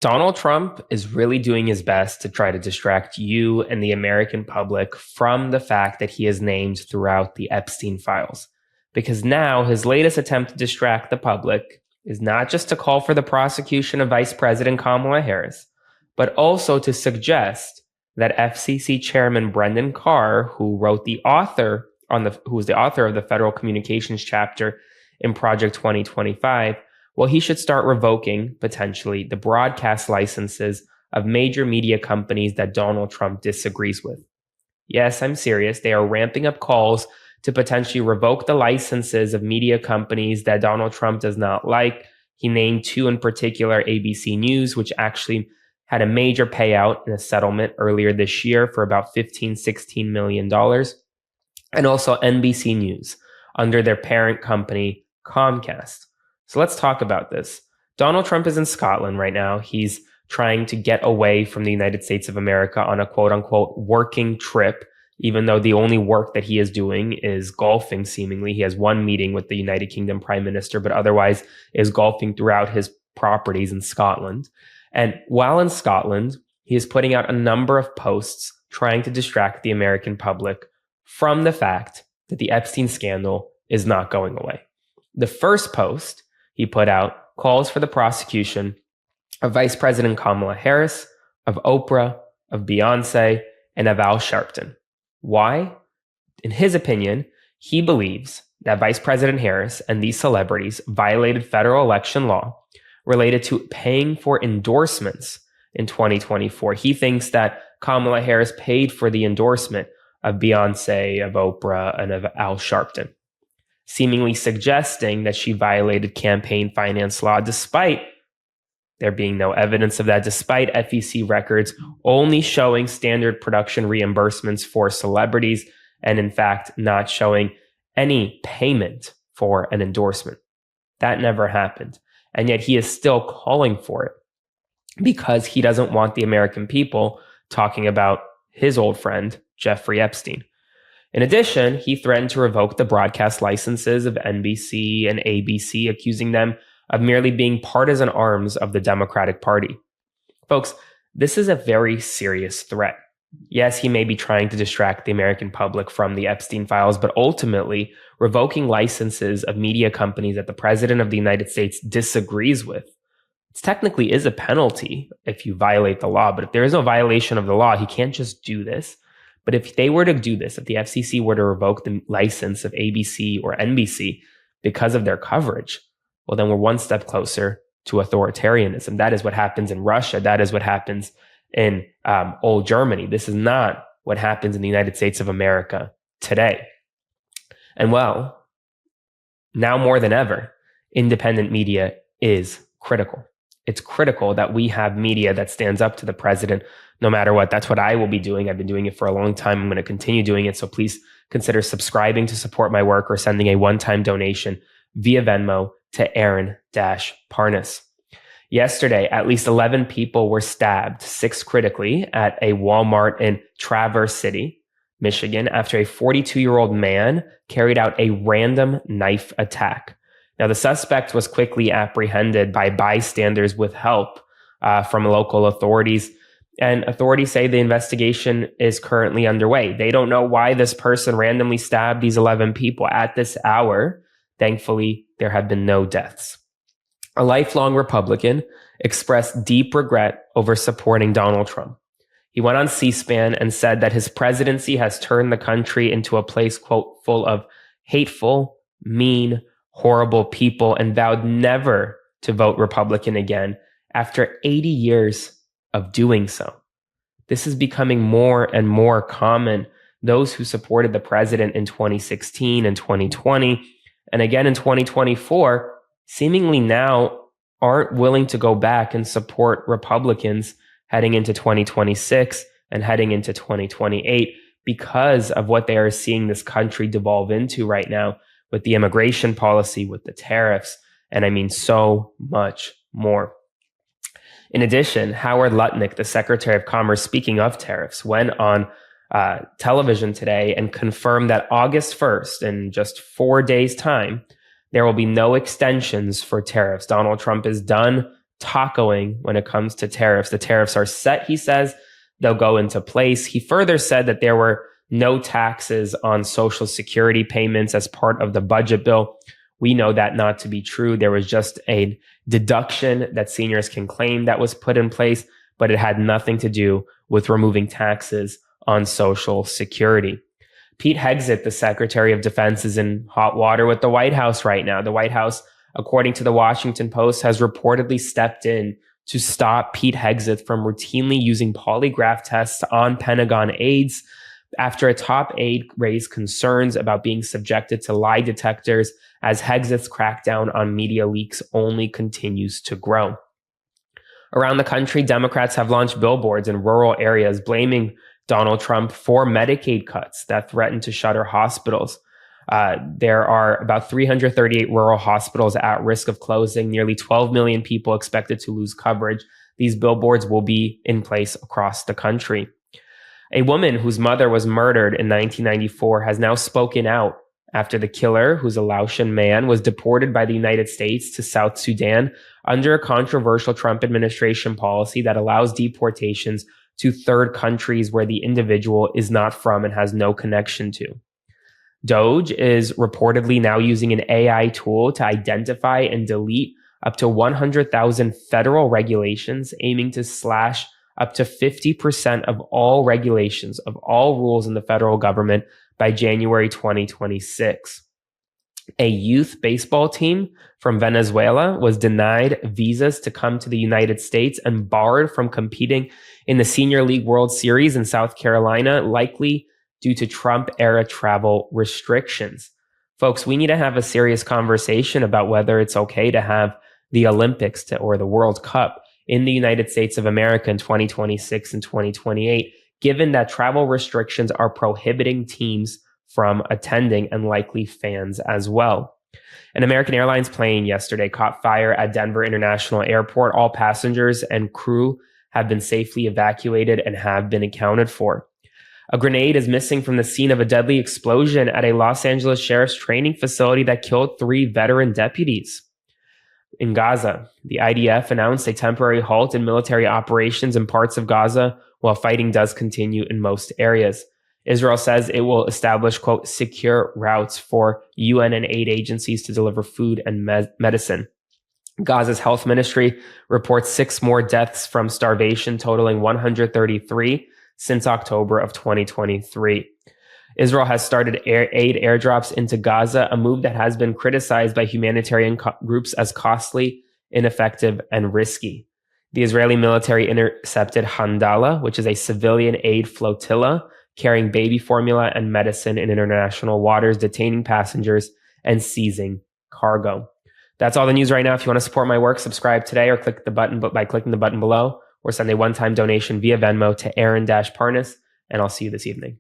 Donald Trump is really doing his best to try to distract you and the American public from the fact that he is named throughout the Epstein files. Because now his latest attempt to distract the public is not just to call for the prosecution of Vice President Kamala Harris, but also to suggest that FCC Chairman Brendan Carr, who was the author of the Federal Communications chapter in Project 2025, well, he should start revoking, potentially, the broadcast licenses of major media companies that Donald Trump disagrees with. Yes, I'm serious. They are ramping up calls to potentially revoke the licenses of media companies that Donald Trump does not like. He named two in particular, ABC News, which actually had a major payout in a settlement earlier this year for about $15-16 million, and also NBC News under their parent company, Comcast. So let's talk about this. Donald Trump is in Scotland right now. He's trying to get away from the United States of America on a quote unquote working trip, even though the only work that he is doing is golfing, seemingly. He has one meeting with the United Kingdom Prime Minister, but otherwise is golfing throughout his properties in Scotland. And while in Scotland, he is putting out a number of posts trying to distract the American public from the fact that the Epstein scandal is not going away. The first post he put out calls for the prosecution of Vice President Kamala Harris, of Oprah, of Beyonce, and of Al Sharpton. Why? In his opinion, he believes that Vice President Harris and these celebrities violated federal election law related to paying for endorsements in 2024. He thinks that Kamala Harris paid for the endorsement of Beyonce, of Oprah, and of Al Sharpton, seemingly suggesting that she violated campaign finance law, despite there being no evidence of that, despite FEC records only showing standard production reimbursements for celebrities and, in fact, not showing any payment for an endorsement. That never happened. And yet he is still calling for it because he doesn't want the American people talking about his old friend, Jeffrey Epstein. In addition, he threatened to revoke the broadcast licenses of NBC and ABC, accusing them of merely being partisan arms of the Democratic Party. Folks, this is a very serious threat. Yes, he may be trying to distract the American public from the Epstein files, but ultimately, revoking licenses of media companies that the President of the United States disagrees with, it technically is a penalty if you violate the law. But if there is no violation of the law, he can't just do this. But if they were to do this, if the FCC were to revoke the license of ABC or NBC because of their coverage, well, then we're one step closer to authoritarianism. That is what happens in Russia. That is what happens in old Germany. This is not what happens in the United States of America today. And well, now more than ever, independent media is critical. It's critical that we have media that stands up to the president no matter what. That's what I will be doing. I've been doing it for a long time. I'm going to continue doing it. So please consider subscribing to support my work or sending a one-time donation via Venmo to Aaron-Parnas. Yesterday, at least 11 people were stabbed, 6 critically, at a Walmart in Traverse City, Michigan, after a 42-year-old man carried out a random knife attack. Now, the suspect was quickly apprehended by bystanders with help from local authorities, and authorities say the investigation is currently underway. They don't know why this person randomly stabbed these 11 people at this hour. Thankfully, there have been no deaths. A lifelong Republican expressed deep regret over supporting Donald Trump. He went on C-SPAN and said that his presidency has turned the country into a place, quote, full of hateful, mean, horrible people, and vowed never to vote Republican again after 80 years of doing so. This is becoming more and more common. Those who supported the president in 2016 and 2020, and again in 2024, seemingly now aren't willing to go back and support Republicans heading into 2026 and heading into 2028 because of what they are seeing this country devolve into right now with the immigration policy, with the tariffs, and I mean so much more. In addition, Howard Lutnick, the Secretary of Commerce, speaking of tariffs, went on television today and confirmed that August 1st, in just 4 days' time, there will be no extensions for tariffs. Donald Trump is done tacoing when it comes to tariffs. The tariffs are set, he says. They'll go into place. He further said that there were no taxes on Social Security payments as part of the budget bill. We know that not to be true. There was just a deduction that seniors can claim that was put in place, but it had nothing to do with removing taxes on Social Security. Pete Hegseth, the Secretary of Defense, is in hot water with the White House right now. The White House, according to the Washington Post, has reportedly stepped in to stop Pete Hegseth from routinely using polygraph tests on Pentagon aides after a top aide raised concerns about being subjected to lie detectors as Hegseth's crackdown on media leaks only continues to grow. Around the country, Democrats have launched billboards in rural areas blaming Donald Trump for Medicaid cuts that threaten to shutter hospitals. There are about 338 rural hospitals at risk of closing, nearly 12 million people expected to lose coverage. These billboards will be in place across the country. A woman whose mother was murdered in 1994 has now spoken out after the killer, who's a Laotian man, was deported by the United States to South Sudan under a controversial Trump administration policy that allows deportations to third countries where the individual is not from and has no connection to. Doge is reportedly now using an AI tool to identify and delete up to 100,000 federal regulations, aiming to slash up to 50% of all regulations, of all rules in the federal government by January 2026. A youth baseball team from Venezuela was denied visas to come to the United States and barred from competing in the Senior League World Series in South Carolina, likely due to Trump-era travel restrictions. Folks, we need to have a serious conversation about whether it's okay to have the Olympics or the World Cup in the United States of America in 2026 and 2028, given that travel restrictions are prohibiting teams from attending and likely fans as well. An American Airlines plane yesterday caught fire at Denver International Airport. All passengers and crew have been safely evacuated and have been accounted for. A grenade is missing from the scene of a deadly explosion at a Los Angeles Sheriff's training facility that killed 3 veteran deputies. In Gaza, the IDF announced a temporary halt in military operations in parts of Gaza while fighting does continue in most areas. Israel says it will establish, quote, secure routes for UN and aid agencies to deliver food and medicine. Gaza's health ministry reports 6 more deaths from starvation, totaling 133 since October of 2023. Israel has started aid airdrops into Gaza, a move that has been criticized by humanitarian groups as costly, ineffective, and risky. The Israeli military intercepted Handala, which is a civilian aid flotilla carrying baby formula and medicine in international waters, detaining passengers and seizing cargo. That's all the news right now. If you want to support my work, subscribe today or click the button by clicking the button below, or send a one-time donation via Venmo to Aaron-Parnas, and I'll see you this evening.